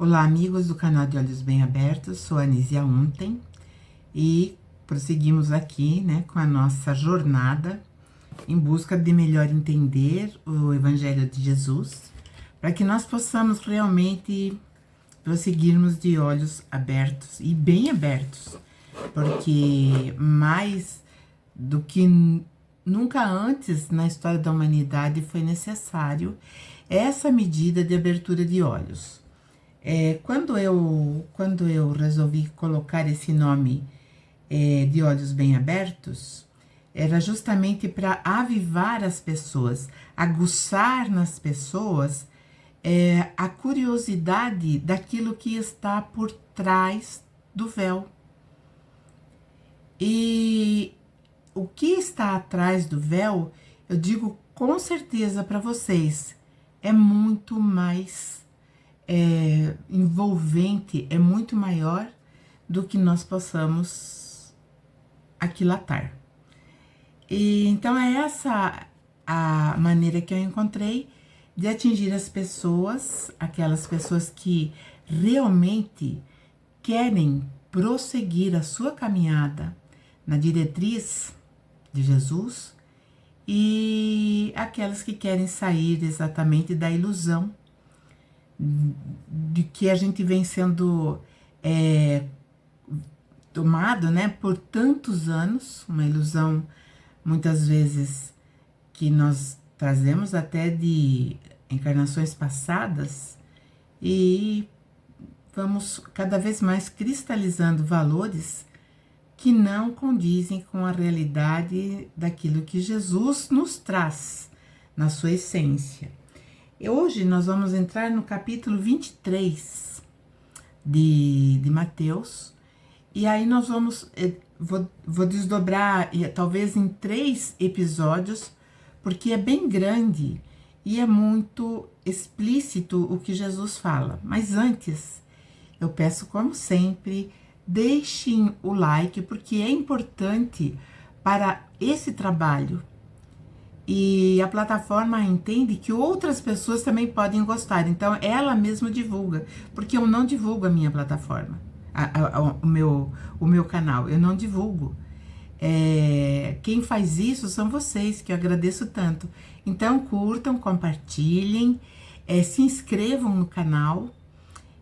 Olá, amigos do canal de Olhos Bem Abertos, sou a Anísia Ontem e prosseguimos aqui, né, com a nossa jornada em busca de melhor entender o Evangelho de Jesus, para que nós possamos realmente prosseguirmos de olhos abertos e bem abertos, porque mais do que nunca antes na história da humanidade foi necessário essa medida de abertura de olhos. Quando eu resolvi colocar esse nome de Olhos Bem Abertos, era justamente para avivar as pessoas, aguçar nas pessoas a curiosidade daquilo que está por trás do véu. E o que está atrás do véu, eu digo com certeza para vocês, é muito mais envolvente, é muito maior do que nós possamos aquilatar. E então é essa a maneira que eu encontrei de atingir as pessoas, aquelas pessoas que realmente querem prosseguir a sua caminhada na diretriz de Jesus e aquelas que querem sair exatamente da ilusão de que a gente vem sendo tomado, né, por tantos anos, uma ilusão muitas vezes que nós trazemos até de encarnações passadas e vamos cada vez mais cristalizando valores que não condizem com a realidade daquilo que Jesus nos traz na sua essência. E hoje nós vamos entrar no capítulo 23 de Mateus, e aí nós vamos, vou desdobrar talvez em 3 episódios, porque é bem grande e é muito explícito o que Jesus fala. Mas antes, eu peço como sempre, deixem o like, porque é importante para esse trabalho. E a plataforma entende que outras pessoas também podem gostar, então ela mesma divulga, porque eu não divulgo a minha plataforma, o meu canal, eu não divulgo. Quem faz isso são vocês, que eu agradeço tanto. Então curtam, compartilhem, se inscrevam no canal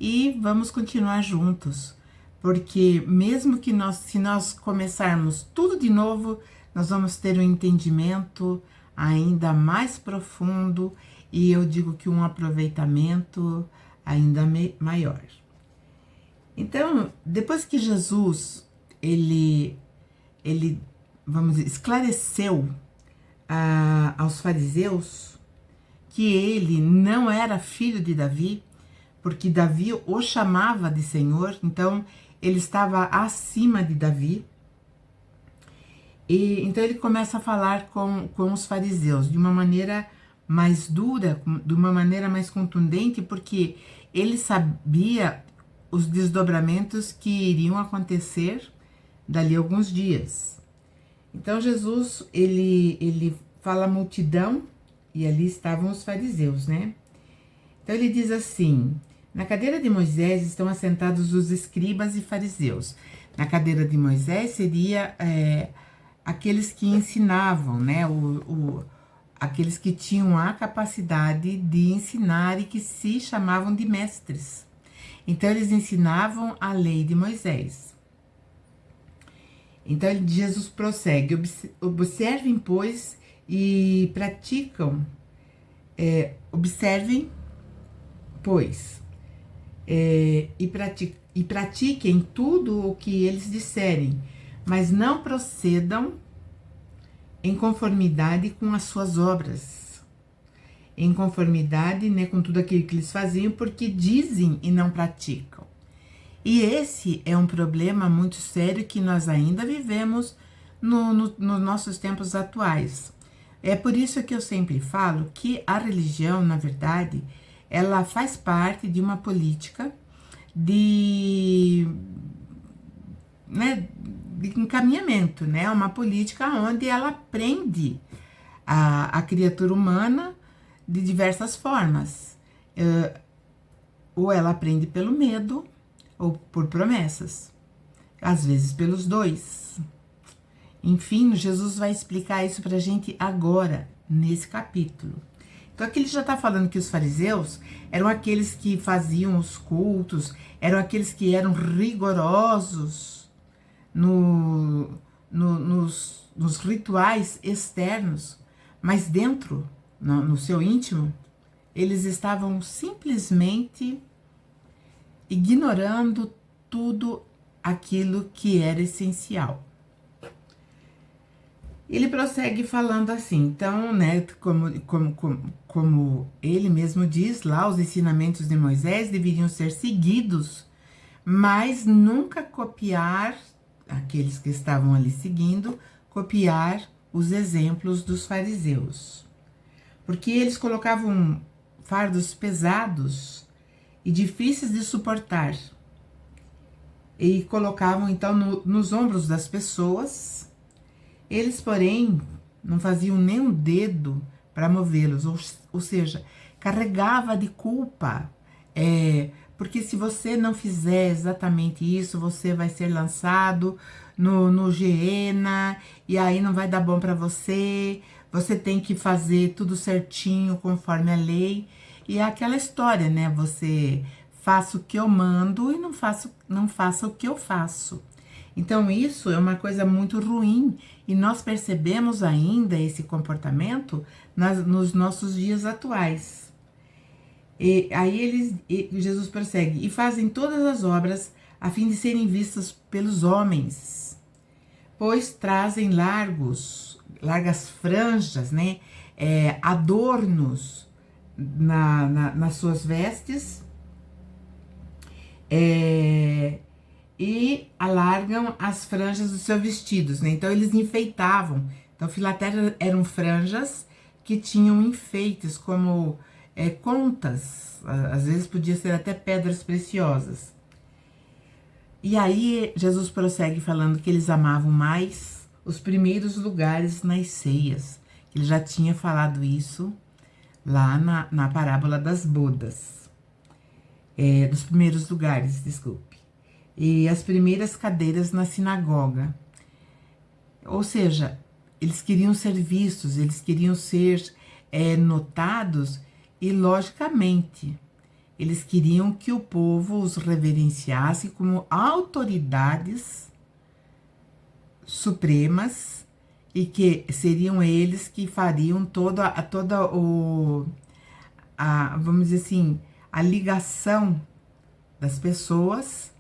e vamos continuar juntos, porque mesmo que se nós começarmos tudo de novo, nós vamos ter um entendimento ainda mais profundo e eu digo que um aproveitamento ainda maior. Então, depois que Jesus, ele vamos dizer, esclareceu aos fariseus que ele não era filho de Davi, porque Davi o chamava de Senhor, então ele estava acima de Davi. E então ele começa a falar com os fariseus de uma maneira mais dura, de uma maneira mais contundente, porque ele sabia os desdobramentos que iriam acontecer dali a alguns dias. Então Jesus, ele fala à multidão, e ali estavam os fariseus, né? Então ele diz assim: na cadeira de Moisés estão assentados os escribas e fariseus. Na cadeira de Moisés seria aqueles que ensinavam, né? Aqueles que tinham a capacidade de ensinar e que se chamavam de mestres. Então, eles ensinavam a lei de Moisés. Então, Jesus prossegue: observem, pois, e praticam, observem, pois, e pratiquem tudo o que eles disserem, mas não procedam em conformidade com as suas obras, em conformidade, né, com tudo aquilo que eles faziam, porque dizem e não praticam. E esse é um problema muito sério que nós ainda vivemos nos nossos tempos atuais. É por isso que eu sempre falo que a religião, na verdade, ela faz parte de uma política de encaminhamento, né? Uma política onde ela prende a criatura humana de diversas formas. ou ela aprende pelo medo ou por promessas, às vezes pelos dois. Enfim, Jesus vai explicar isso pra gente agora, nesse capítulo. Então aqui ele já está falando que os fariseus eram aqueles que faziam os cultos, eram aqueles que eram rigorosos nos rituais externos, mas dentro, no seu íntimo, eles estavam simplesmente ignorando tudo aquilo que era essencial. Ele prossegue falando assim, então, né, como ele mesmo diz lá, os ensinamentos de Moisés deveriam ser seguidos, mas nunca copiar, aqueles que estavam ali seguindo, copiar os exemplos dos fariseus. Porque eles colocavam fardos pesados e difíceis de suportar. E colocavam, então, nos ombros das pessoas. Eles, porém, não faziam nem um dedo para movê-los, ou seja, carregava de culpa, porque se você não fizer exatamente isso, você vai ser lançado no Geena, e aí não vai dar bom para você, você tem que fazer tudo certinho, conforme a lei, e é aquela história, né, você faça o que eu mando e não faça o que eu faço. Então, isso é uma coisa muito ruim e nós percebemos ainda esse comportamento nos nossos dias atuais. E aí Jesus prossegue, e fazem todas as obras a fim de serem vistas pelos homens, pois trazem largas franjas, né, adornos nas suas vestes, e alargam as franjas dos seus vestidos, né? Então eles enfeitavam. Então filatéria eram franjas que tinham enfeites como contas, às vezes podia ser até pedras preciosas. E aí Jesus prossegue falando que eles amavam mais os primeiros lugares nas ceias. Ele já tinha falado isso lá na parábola das bodas, dos primeiros lugares, desculpe. E as primeiras cadeiras na sinagoga. Ou seja, eles queriam ser vistos, eles queriam ser notados e, logicamente, eles queriam que o povo os reverenciasse como autoridades supremas e que seriam eles que fariam vamos dizer assim, a ligação das pessoas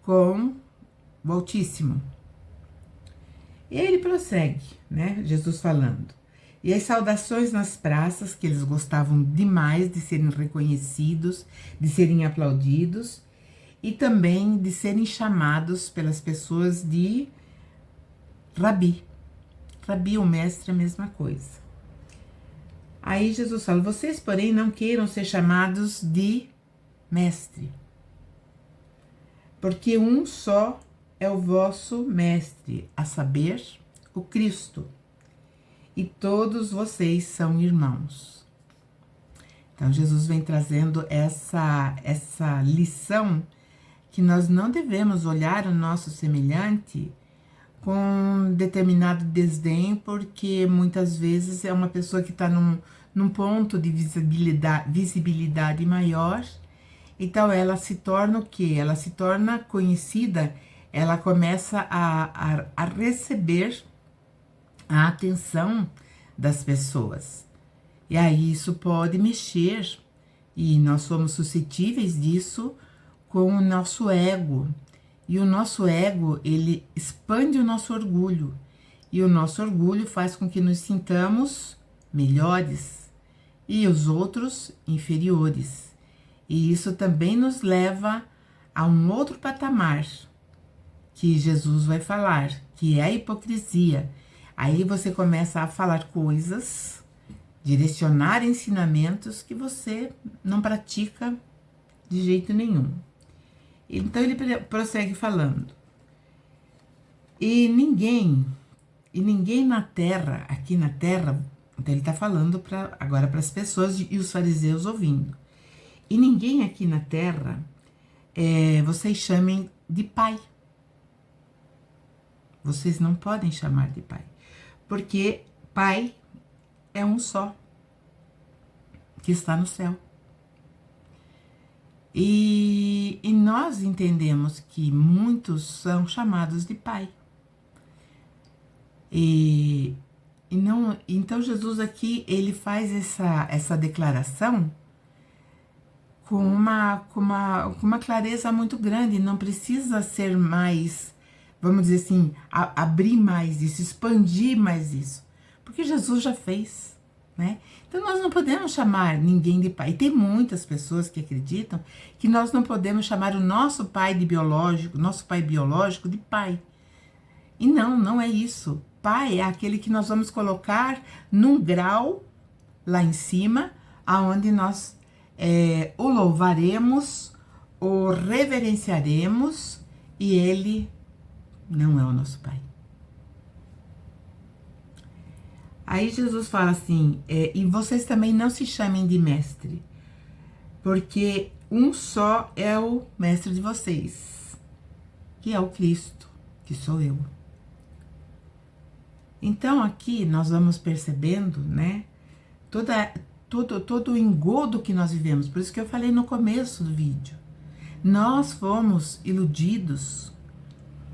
com o Altíssimo. E ele prossegue, né? Jesus falando. E as saudações nas praças, que eles gostavam demais de serem reconhecidos, de serem aplaudidos, e também de serem chamados pelas pessoas de Rabi. Rabi, o mestre, é a mesma coisa. Aí Jesus fala, vocês, porém, não queiram ser chamados de mestre, porque um só é o vosso mestre, a saber, o Cristo, e todos vocês são irmãos. Então, Jesus vem trazendo essa lição que nós não devemos olhar o nosso semelhante com determinado desdém, porque muitas vezes é uma pessoa que está num ponto de visibilidade maior. Então, ela se torna o quê? Ela se torna conhecida, ela começa a receber a atenção das pessoas. E aí isso pode mexer, e nós somos suscetíveis disso com o nosso ego. E o nosso ego, ele expande o nosso orgulho. E o nosso orgulho faz com que nos sintamos melhores e os outros inferiores. E isso também nos leva a um outro patamar que Jesus vai falar, que é a hipocrisia. Aí você começa a falar coisas, direcionar ensinamentos que você não pratica de jeito nenhum. Então ele prossegue falando. E ninguém na terra, aqui na terra, então ele está falando agora para as pessoas e os fariseus ouvindo. E ninguém aqui na Terra vocês chamem de pai. Vocês não podem chamar de pai, porque pai é um só, que está no céu. E nós entendemos que muitos são chamados de pai. E não, então Jesus aqui, ele faz essa declaração com uma clareza muito grande. Não precisa ser mais, vamos dizer assim, abrir mais isso, expandir mais isso, porque Jesus já fez, né? Então nós não podemos chamar ninguém de pai. E tem muitas pessoas que acreditam que nós não podemos chamar o nosso pai biológico de pai. E não é isso. Pai é aquele que nós vamos colocar num grau lá em cima, aonde nós o louvaremos, o reverenciaremos, e ele não é o nosso pai. Aí Jesus fala assim, e vocês também não se chamem de mestre, porque um só é o mestre de vocês, que é o Cristo, que sou eu. Então aqui nós vamos percebendo, né, todo o engodo que nós vivemos. Por isso que eu falei no começo do vídeo. Nós fomos iludidos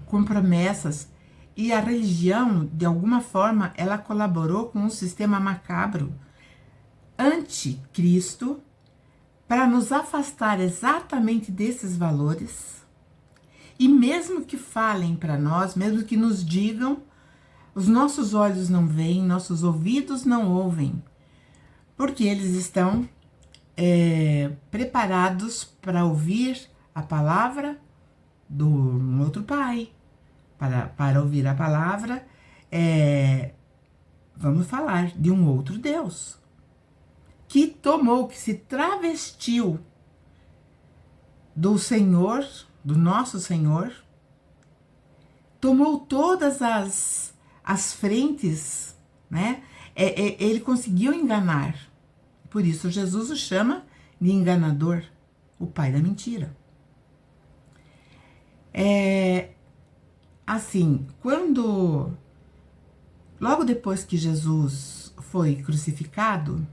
com promessas, e a religião, de alguma forma, ela colaborou com um sistema macabro, anticristo, para nos afastar exatamente desses valores. E mesmo que falem para nós, mesmo que nos digam, os nossos olhos não veem, nossos ouvidos não ouvem, porque eles estão preparados para ouvir a palavra do outro pai, para ouvir a palavra, vamos falar de um outro Deus, que se travestiu do Senhor, do nosso Senhor, tomou todas as frentes, né? Ele conseguiu enganar. Por isso Jesus o chama de enganador, o pai da mentira. Assim, logo depois que Jesus foi crucificado,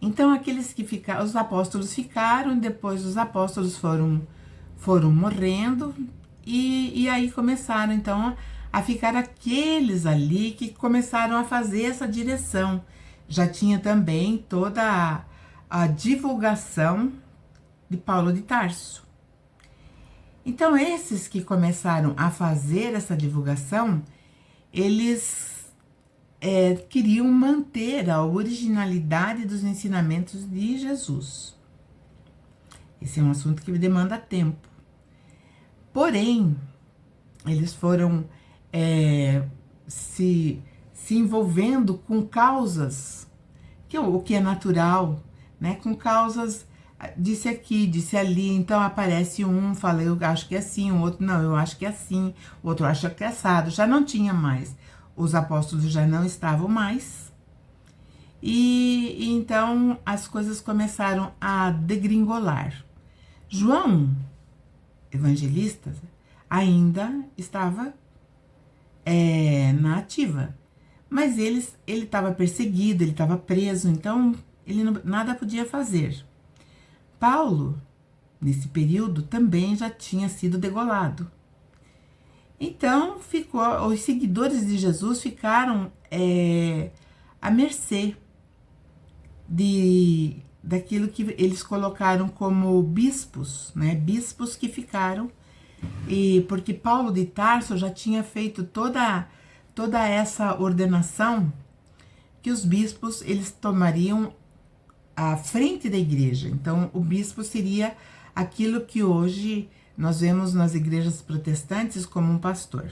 então aqueles que ficaram, os apóstolos ficaram, depois os apóstolos foram morrendo, e aí começaram então a ficar aqueles ali que começaram a fazer essa direção. Já tinha também toda a divulgação de Paulo de Tarso. Então, esses que começaram a fazer essa divulgação, eles queriam manter a originalidade dos ensinamentos de Jesus. Esse é um assunto que demanda tempo. Porém, eles foram se envolvendo com causas, o que é natural, né? Com causas, disse aqui, disse ali, então aparece um, fala, eu acho que é assim, o outro, não, eu acho que é assim, o outro acha que é assado, já não tinha mais, os apóstolos já não estavam mais, e então as coisas começaram a degringolar. João, evangelista, ainda estava na ativa, mas ele estava perseguido, ele estava preso, então ele nada podia fazer. Paulo, nesse período, também já tinha sido degolado. Então, os seguidores de Jesus ficaram à mercê daquilo que eles colocaram como bispos, né? Bispos que ficaram, porque Paulo de Tarso já tinha feito toda essa ordenação, que os bispos eles tomariam à frente da igreja. Então, o bispo seria aquilo que hoje nós vemos nas igrejas protestantes como um pastor.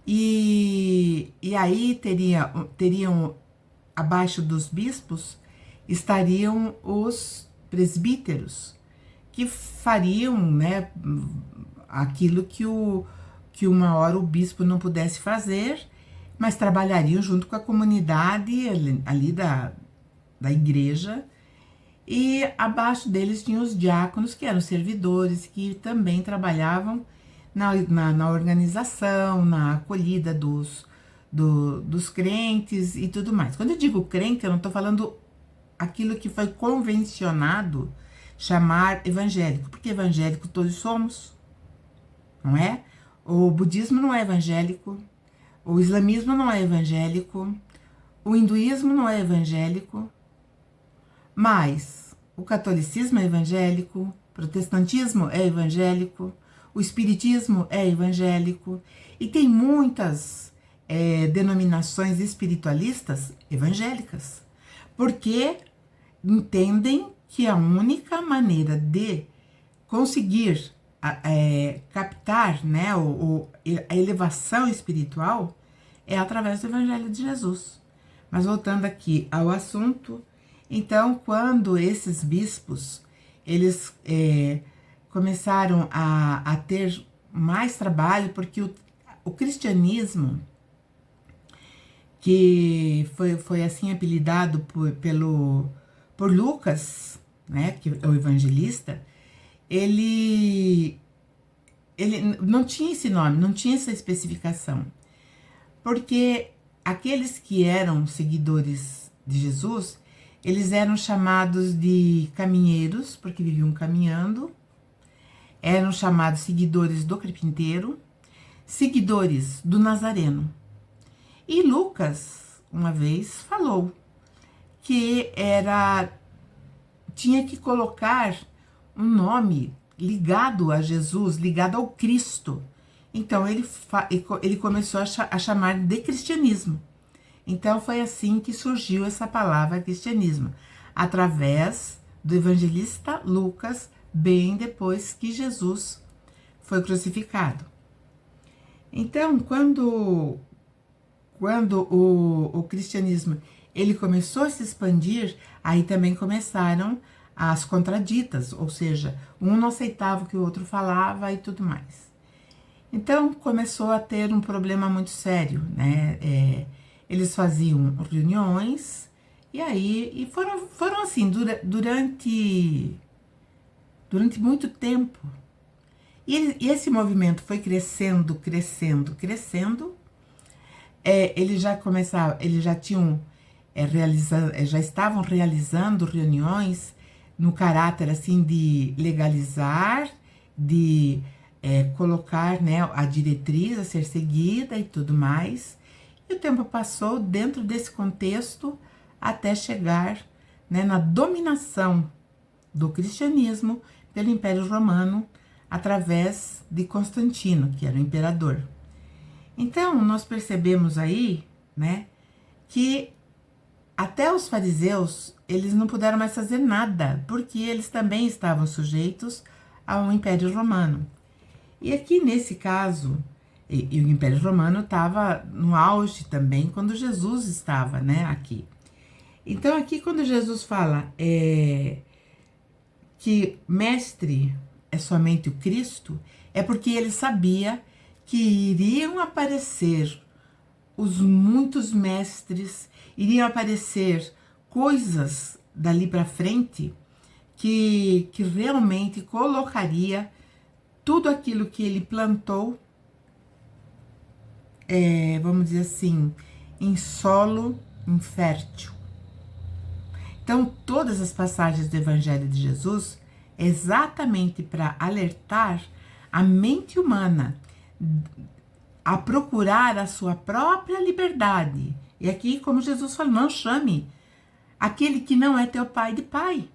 E aí teriam abaixo dos bispos estariam os presbíteros, que fariam, né, aquilo que uma hora o bispo não pudesse fazer, mas trabalhariam junto com a comunidade ali da igreja, E abaixo deles tinham os diáconos, que eram servidores, que também trabalhavam na organização, na acolhida dos crentes e tudo mais. Quando eu digo crente, eu não estou falando aquilo que foi convencionado chamar evangélico, porque evangélico todos somos, não é? O budismo não é evangélico, o islamismo não é evangélico, o hinduísmo não é evangélico, mas o catolicismo é evangélico, o protestantismo é evangélico, o espiritismo é evangélico, e tem muitas denominações espiritualistas evangélicas, porque entendem que a única maneira de conseguir captar, né, a elevação espiritual é através do Evangelho de Jesus. Mas voltando aqui ao assunto, então, quando esses bispos, eles começaram a ter mais trabalho, porque o cristianismo, que foi assim apelidado por Lucas, né, que é o evangelista, ele não tinha esse nome, não tinha essa especificação, porque aqueles que eram seguidores de Jesus, eles eram chamados de caminheiros, porque viviam caminhando, eram chamados seguidores do carpinteiro, seguidores do Nazareno. E Lucas, uma vez, falou que tinha que colocar um nome ligado a Jesus, ligado ao Cristo. Então, ele começou a chamar de cristianismo. Então, foi assim que surgiu essa palavra cristianismo, através do evangelista Lucas, bem depois que Jesus foi crucificado. Então, quando o cristianismo ele começou a se expandir, aí também começaram as contraditas, ou seja, um não aceitava o que o outro falava e tudo mais. Então, começou a ter um problema muito sério, né? Eles faziam reuniões, e foram assim, durante muito tempo. E esse movimento foi crescendo, eles já tinham já estavam realizando reuniões no caráter assim de legalizar, de colocar, né, a diretriz a ser seguida e tudo mais. E o tempo passou dentro desse contexto até chegar, né, na dominação do cristianismo pelo Império Romano através de Constantino, que era o imperador. Então, nós percebemos aí, né, que até os fariseus, eles não puderam mais fazer nada, porque eles também estavam sujeitos ao Império Romano. E aqui, nesse caso, e o Império Romano estava no auge também, quando Jesus estava, né, aqui. Então, aqui, quando Jesus fala que mestre é somente o Cristo, é porque ele sabia que iriam aparecer os muitos mestres, iriam aparecer coisas dali para frente que realmente colocaria tudo aquilo que ele plantou, vamos dizer assim, em solo infértil. Então, todas as passagens do Evangelho de Jesus é exatamente para alertar a mente humana a procurar a sua própria liberdade. E aqui, como Jesus falou, não chame aquele que não é teu pai de pai.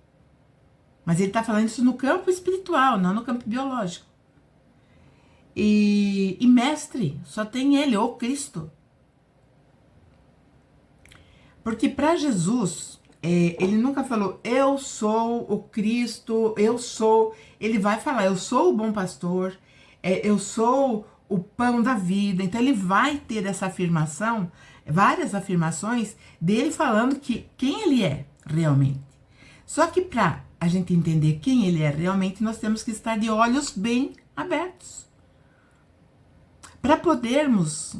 Mas ele está falando isso no campo espiritual, não no campo biológico. E mestre, só tem ele, ou Cristo. Porque para Jesus, ele nunca falou, eu sou o Cristo, eu sou... Ele vai falar, eu sou o bom pastor, eu sou o pão da vida. Então, ele vai ter essa afirmação, várias afirmações dele falando que quem ele é realmente. Só que para a gente entender quem ele é realmente, nós temos que estar de olhos bem abertos. Para podermos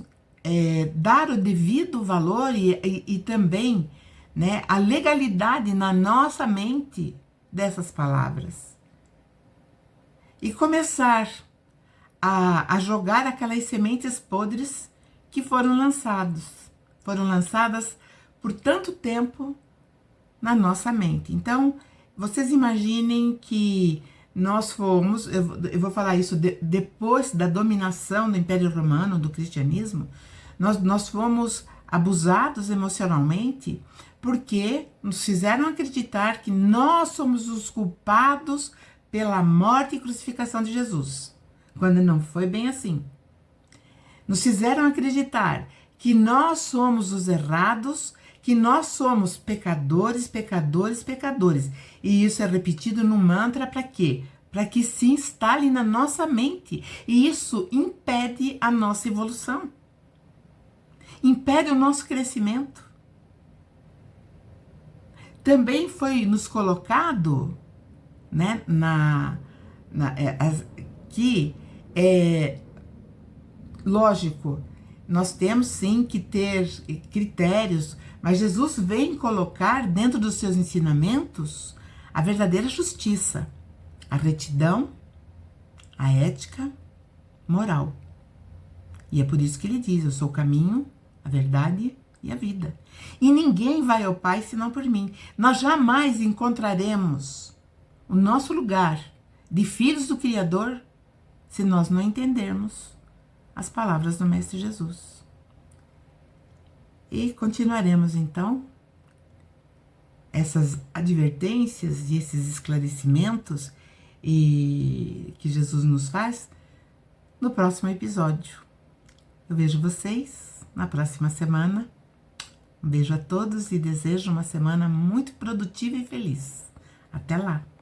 dar o devido valor e também né, a legalidade na nossa mente dessas palavras. E começar a jogar aquelas sementes podres que foram lançadas por tanto tempo na nossa mente. Então, vocês imaginem que nós fomos, eu vou falar isso depois da dominação do Império Romano, do cristianismo, nós fomos abusados emocionalmente porque nos fizeram acreditar que nós somos os culpados pela morte e crucificação de Jesus, quando não foi bem assim. Nos fizeram acreditar que nós somos os errados, que nós somos pecadores, pecadores, pecadores. E isso é repetido no mantra para quê? Para que se instale na nossa mente. E isso impede a nossa evolução. Impede o nosso crescimento. Também foi nos colocado, né, lógico, nós temos sim que ter critérios, mas Jesus vem colocar dentro dos seus ensinamentos a verdadeira justiça, a retidão, a ética, moral. E é por isso que ele diz: eu sou o caminho, a verdade e a vida. E ninguém vai ao Pai senão por mim. Nós jamais encontraremos o nosso lugar de filhos do Criador se nós não entendermos as palavras do Mestre Jesus. E continuaremos então essas advertências e esses esclarecimentos que Jesus nos faz no próximo episódio. Eu vejo vocês na próxima semana. Um beijo a todos e desejo uma semana muito produtiva e feliz. Até lá!